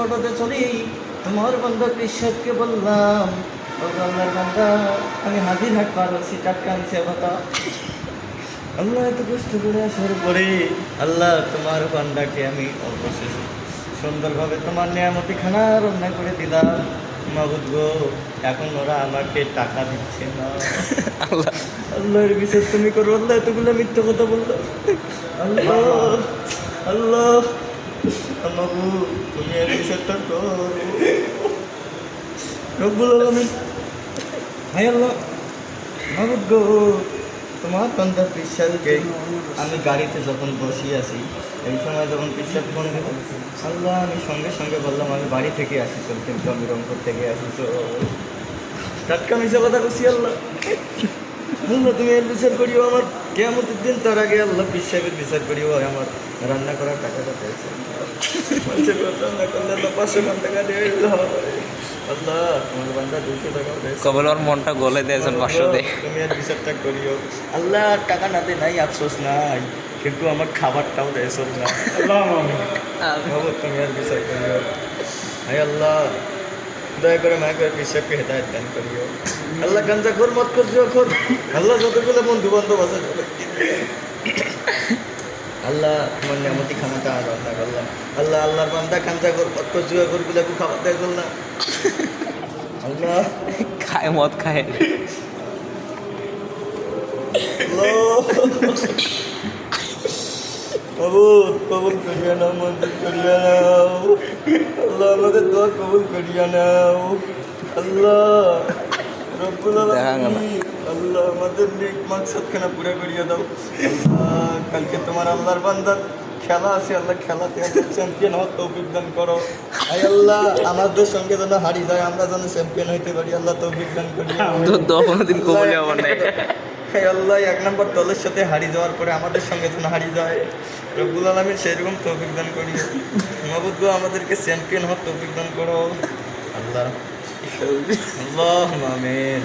পর্বতে চলি, তোমার বান্দা কৃষককে বললাম, ও আল্লাহর বান্দা, আমি হাজিরহাট পার হচ্ছি, টাটকা আনছে কথা। আল্লাহ এত কষ্ট করে আসার পরে আল্লাহ তোমার বান্দাকে আমি অবশেষে সুন্দরভাবে তোমার নিয়ামতি খানা রান্না করে দিলাম। মাবুদ গো, এখন ওরা আমাকে টাকা দিচ্ছে না। আল্লাহ আল্লাহর বিচার তুমি করো। আল্লাহ এতগুলো মিথ্যা কথা বললো। আল্লাহ আল্লাহ মাবুদ, তুমি এর বিচারটা করো। রব্বুল আলামিন, হায় আল্লাহ, মাবুদ গো, তোমার বান্দা পিসাবকে আমি গাড়িতে যখন বসি আছি, এই সময় যখন পিসাব ফোন দেবো, আল্লাহ আমি সঙ্গে সঙ্গে বললাম আমি বাড়ি থেকে আসি, চল, কিন্তু আমি রংপুর থেকে আসি। তো টাটকা মিশা কথা বলছি। আল্লাহ আল্লাহ তুমি এর বিচার করিও আমার কিয়ামতের দিন, তার আগে আল্লাহ পিসাবের বিচার করিও আমার রান্না করার টাকাটা পেয়েছে। মানুষের রান্না করলে আল্লাহ 500 টাকা দিয়ে আল্লাহ তোমার বান্দা 200 টাকা পেয়েছে। কবল ওর মনটা গলে দিয়েছেন 500 দিয়ে। তুমি আর বিচারটা করিও। আল্লাহ টাকা না দেয় নাই, আফসোস নাই, কিন্তু আমার খাবারটাও দেয়ছ না। বাবু তুমি আর বিচার করিও। হায় আল্লাহ, দয়া করে মায়া করে পিসাবকে হেদায়ত দান করিও। আল্লাহ গাঞ্জা খোর, মদ খোর, জুয়া খোর, আল্লাহ যতগুলো বন্ধু বান্ধব আছে, আল্লাহ তোমার নিয়ামতি খানাটা রান্না করলাম। আল্লাহ আল্লাহর বান্দা গাঞ্জা খোর, মদ খোর, জুয়া খোর গুলাকে খাবার দেয় করলাম। আল্লাহ খায় মদ খায়। কবুল করিয়া নাও, মঞ্জুর করিয়া নাও। আল্লাহ আমাদের দোয়া কবুল করিয়া নাও। আল্লাহ রব্বুল আলামিন, আল্লাহ আমাদের নেক মাকসাদখানা পুরা করিয়া দাও। আল্লাহ কালকে তোমার আল্লাহর বান্দার খেলা আছে, আল্লাহ খেলাতে চ্যাম্পিয়ন হওয়ার তৌফিক দান করো। আয় আল্লাহ আমাদের সঙ্গে যেন হারি যায়, আমরা যেন চ্যাম্পিয়ন হইতে পারি, আল্লাহ তৌফিক দান করি। কোনোদিন কবুল হবে না। আল্লাহ 1 নম্বর দলের সাথে হারিয়ে যাওয়ার পরে আমাদের সঙ্গে যেন হারিয়ে যায়, রব্বুল আলামিন সেরকম তৌফিক দান করি। মাবুদ গো, আমাদেরকে চ্যাম্পিয়ন হওয়ার তৌফিক দান করো। আল্লাহ আল্লাহ আমিন।